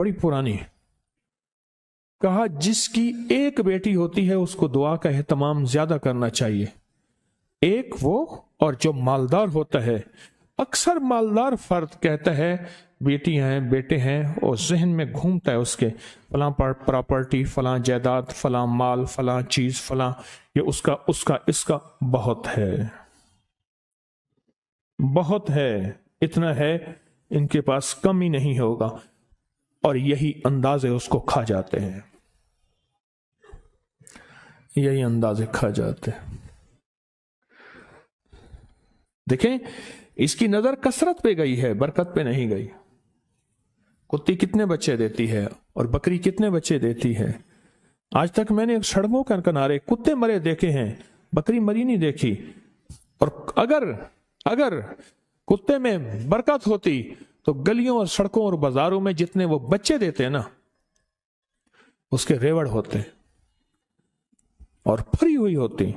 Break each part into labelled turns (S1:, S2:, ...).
S1: बड़ी पुरानी। कहा जिस की एक बेटी होती है उसको दुआ का एहतमाम ज्यादा करना चाहिए। एक वो, और जो मालदार होता है, अक्सर मालदार फर्द कहता है बेटी हैं बेटे हैं, और जहन में घूमता है उसके फलां प्रॉपर्टी, फलां जायदाद, फलां माल, फलां चीज, फलां ये उसका उसका इसका बहुत है, बहुत है, इतना है इनके पास कम ही नहीं होगा, और यही अंदाजे उसको खा जाते हैं, यही अंदाजे खा जाते हैं। देखें, इसकी नजर कसरत पे गई है, बरकत पे नहीं गई। कुत्ती कितने बच्चे देती है और बकरी कितने बच्चे देती है। आज तक मैंने सड़कों के किनारे कुत्ते मरे देखे हैं, बकरी मरी नहीं देखी। और अगर कुत्ते में बरकत होती तो गलियों और सड़कों और बाजारों में जितने वो बच्चे देते हैं ना, उसके रेवड़ होते और भरी हुई होती।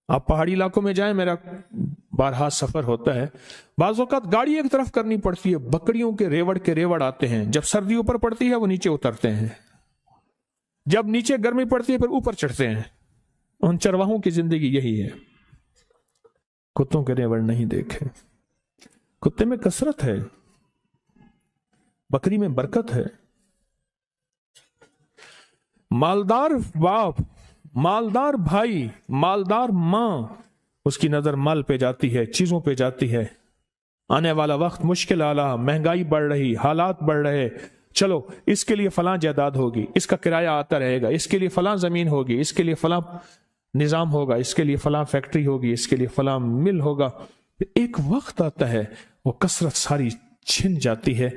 S1: आप पहाड़ी इलाकों में जाएं, मेरा बारहा सफर होता है, बाज़ औक़ात गाड़ी एक तरफ करनी पड़ती है, बकरियों के रेवड़ आते हैं। जब सर्दी ऊपर पड़ती है वो नीचे उतरते हैं, जब नीचे गर्मी पड़ती है फिर ऊपर चढ़ते हैं। उन चरवाहों की जिंदगी यही है। कुत्तों के रेवड़ नहीं देखे। कुत्ते में कसरत है, बकरी में बरकत है। मालदार बाप, मालदार भाई, मालदार मां, उसकी नजर माल पे जाती है, चीजों पे जाती है। आने वाला वक्त मुश्किल आला, महंगाई बढ़ रही, हालात बढ़ रहे, चलो इसके लिए फलां जायदाद होगी, इसका किराया आता रहेगा, इसके लिए फलां जमीन होगी, इसके लिए फलां निजाम होगा, इसके लिए फलां फैक्ट्री होगी, इसके लिए फलां मिल होगा। एक वक्त आता है वो कसरत सारी छिन जाती है,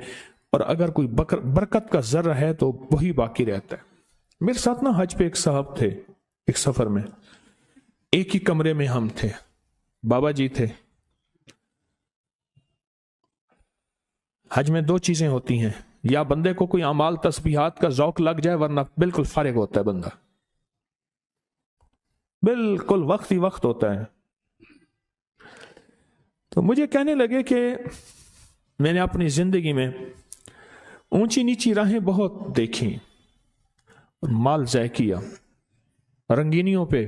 S1: और अगर कोई बरकत का जर्रा है तो वही बाकी रहता है। मेरे साथ ना हज पे एक साहब थे, एक सफर में, एक ही कमरे में हम थे, बाबा जी थे। हज में दो चीजें होती हैं, या बंदे को कोई अमाल तस्बीहात का जौक लग जाए, वरना बिल्कुल फारिग होता है बंदा, बिल्कुल वक्त ही वक्त होता है। तो मुझे कहने लगे कि मैंने अपनी जिंदगी में ऊंची नीची राहें बहुत देखी, माल ज़ाय किया, रंगीनियों पे,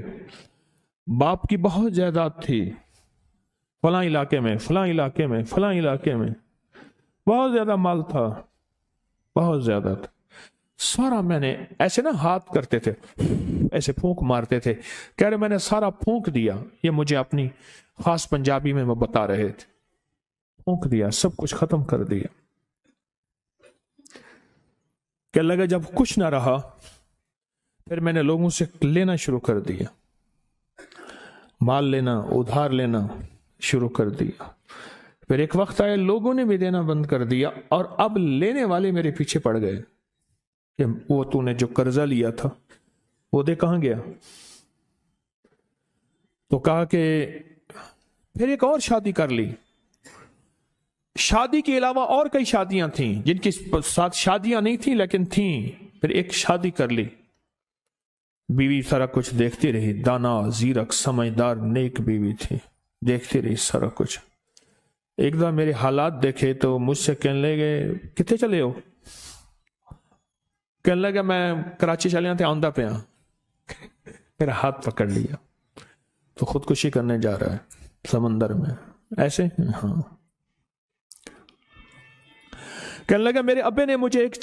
S1: बाप की बहुत जायदाद थी, फलां इलाके में, फलां इलाके में, फलां इलाके में बहुत ज्यादा माल था, बहुत ज्यादा था। सारा मैंने ऐसे ना हाथ करते थे, ऐसे फूंक मारते थे, कह रहे मैंने सारा फूंक दिया। ये मुझे अपनी खास पंजाबी में वो बता रहे थे, फूंक दिया, सब कुछ खत्म कर दिया। क्या लगा जब कुछ ना रहा, फिर मैंने लोगों से लेना शुरू कर दिया, माल लेना, उधार लेना शुरू कर दिया। फिर एक वक्त आया लोगों ने भी देना बंद कर दिया, और अब लेने वाले मेरे पीछे पड़ गए कि वो तूने जो कर्जा लिया था वो दे, कहां गया। तो कहा कि फिर एक और शादी कर ली। शादी के अलावा और कई शादियां थीं जिनके साथ शादियां नहीं थी लेकिन थीं। फिर एक शादी कर ली, बीवी सारा कुछ देखती रही, दाना जीरक समझदार नेक बीवी थी, देखती रही सारा कुछ। एक दफा मेरे हालात देखे तो मुझसे कहने लगे कितने चले हो। कहने लगा मैं कराची चलिया थे, आंदा पे। मेरा हाथ पकड़ लिया, तो खुदकुशी करने जा रहा है समंदर में ऐसे। हाँ, कहने लगा मेरे अब्बे ने मुझे एक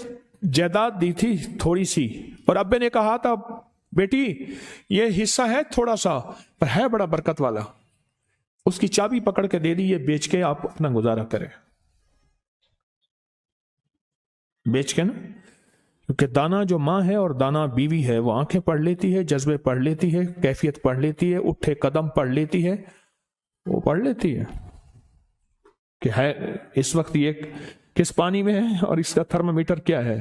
S1: जायदाद दी थी थोड़ी सी, और अब्बे ने कहा था बेटी ये हिस्सा है थोड़ा सा पर है बड़ा बरकत वाला, उसकी चाबी पकड़ के दे दी, ये बेच के आप अपना गुजारा करें। बेच के ना, क्योंकि दाना जो माँ है और दाना बीवी है, वो आंखें पढ़ लेती है, जज्बे पढ़ लेती है, कैफियत पढ़ लेती है, उठे कदम पढ़ लेती है, वो पढ़ लेती है कि है इस वक्त ये किस पानी में है और इसका थर्मामीटर क्या है।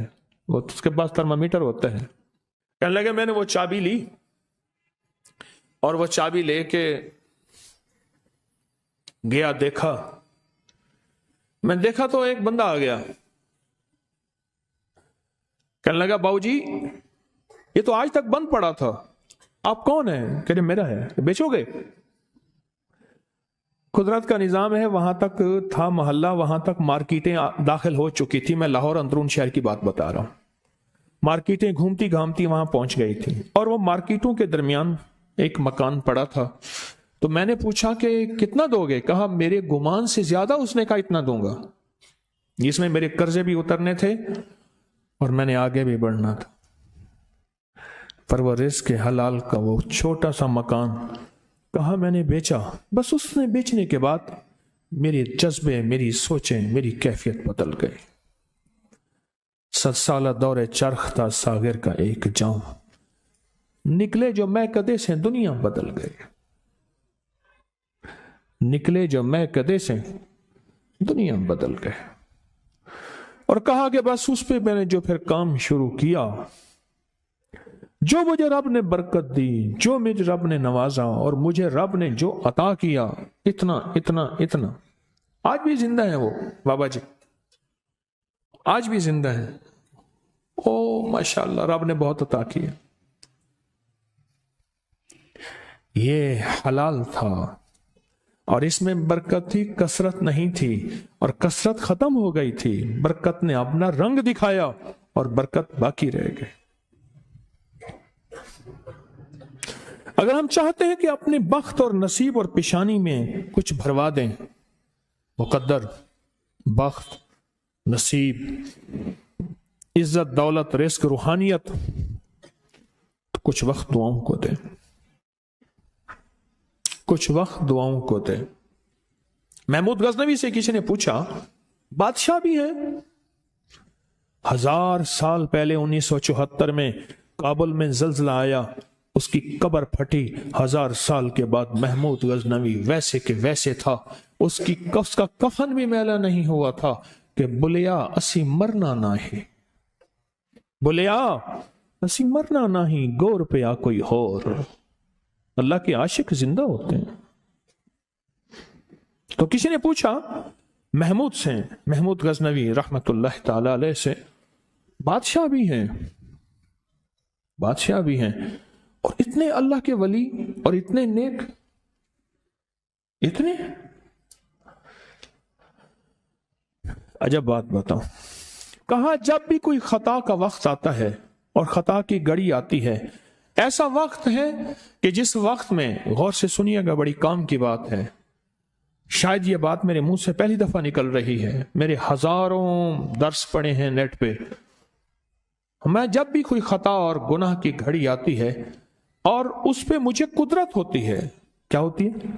S1: वो उसके पास थर्मामीटर होता है। कहने लगे मैंने वो चाबी ली, और वो चाबी लेके गया, देखा, मैं देखा तो एक बंदा आ गया। कहने लगा बाबूजी ये तो आज तक बंद पड़ा था, आप कौन है। कह रहे मेरा है, बेचोगे। قدرت کا نظام ہے، وہاں تک تھا محلہ، وہاں تک مارکیٹیں داخل ہو چکی تھی. میں لاہور اندرون شہر کی بات بتا رہا ہوں. مارکیٹیں گھومتی گھامتی وہاں پہنچ گئی تھی، اور وہ مارکیٹوں کے درمیان ایک مکان پڑا تھا. تو میں نے پوچھا کہ کتنا دو گے؟ کہا میرے گمان سے زیادہ. اس نے کہا اتنا دوں گا. جس میں میرے قرضے بھی اترنے تھے اور میں نے آگے بھی بڑھنا تھا. پر وہ رزق حلال کا وہ چھوٹا سا مکان کہا میں نے بیچا. بس اس نے بیچنے کے بعد میرے جذبے، میری سوچیں، میری کیفیت بدل گئی. 7 سالہ دور چرخ تھا ساغر کا ایک جام، نکلے جو میں کدے سے دنیا بدل گئی. نکلے جو میں کدے سے دنیا بدل گئے. اور کہا کہ بس اس پہ میں نے جو پھر کام شروع کیا، جو مجھے رب نے برکت دی، جو مجھے رب نے نوازا، اور مجھے رب نے جو عطا کیا، اتنا اتنا اتنا. آج بھی زندہ ہے وہ بابا جی، آج بھی زندہ ہے. او ماشاءاللہ، رب نے بہت عطا کیا. یہ حلال تھا اور اس میں برکت تھی، کثرت نہیں تھی. اور کثرت ختم ہو گئی تھی، برکت نے اپنا رنگ دکھایا اور برکت باقی رہ گئی. اگر ہم چاہتے ہیں کہ اپنے بخت اور نصیب اور پیشانی میں کچھ بھروا دیں، مقدر، بخت، نصیب، عزت، دولت، رزق، روحانیت، تو کچھ وقت دعاؤں کو دیں. کچھ وقت دعاؤں کو دیں. محمود غزنوی سے کسی نے پوچھا، بادشاہ بھی ہے. 1000 سال پہلے 1974 میں کابل میں زلزلہ آیا، اس کی قبر پھٹی. 1000 سال کے بعد محمود غزنوی ویسے کہ ویسے تھا. اس کا کفن بھی میلا نہیں ہوا تھا کہ بلیا اسی مرنا نہ ہی، بلیا اسی مرنا نہ ہی، گور پہ آ کوئی اور. اللہ کے عاشق زندہ ہوتے ہیں. تو کسی نے پوچھا محمود سے، محمود غزنوی رحمت اللہ تعالی علیہ سے، بادشاہ بھی ہیں، بادشاہ بھی ہیں، اور اتنے اللہ کے ولی اور اتنے نیک، اتنے. عجب بات بتاؤں. کہا جب بھی کوئی خطا کا وقت آتا ہے اور خطا کی گھڑی آتی ہے، ایسا وقت ہے کہ جس وقت میں، غور سے سنیے گا، بڑی کام کی بات ہے. شاید یہ بات میرے منہ سے پہلی دفعہ نکل رہی ہے، میرے ہزاروں درس پڑے ہیں نیٹ پہ. میں جب بھی کوئی خطا اور گناہ کی گھڑی آتی ہے اور اس پہ مجھے قدرت ہوتی ہے. کیا ہوتی ہے؟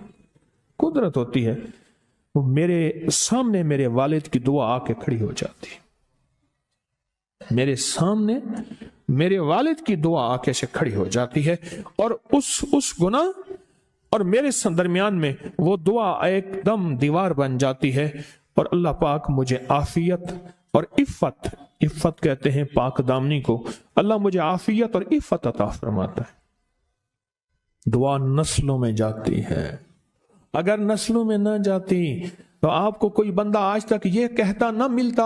S1: قدرت ہوتی ہے. وہ میرے سامنے میرے والد کی دعا آ کے کھڑی ہو جاتی ہے. میرے سامنے میرے والد کی دعا آ کے سے کھڑی ہو جاتی ہے، اور اس گناہ اور میرے درمیان میں وہ دعا ایک دم دیوار بن جاتی ہے. اور اللہ پاک مجھے عافیت اور عفت، عفت کہتے ہیں پاک دامنی کو، اللہ مجھے عافیت اور عفت عطا فرماتا ہے. دعا نسلوں میں جاتی ہے. اگر نسلوں میں نہ جاتی تو آپ کو کوئی بندہ آج تک یہ کہتا نہ ملتا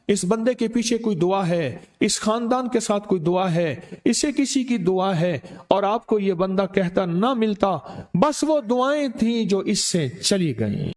S1: اس بندے کے پیچھے کوئی دعا ہے، اس خاندان کے ساتھ کوئی دعا ہے، اسے کسی کی دعا ہے، اور آپ کو یہ بندہ کہتا نہ ملتا بس وہ دعائیں تھیں جو اس سے چلی گئیں.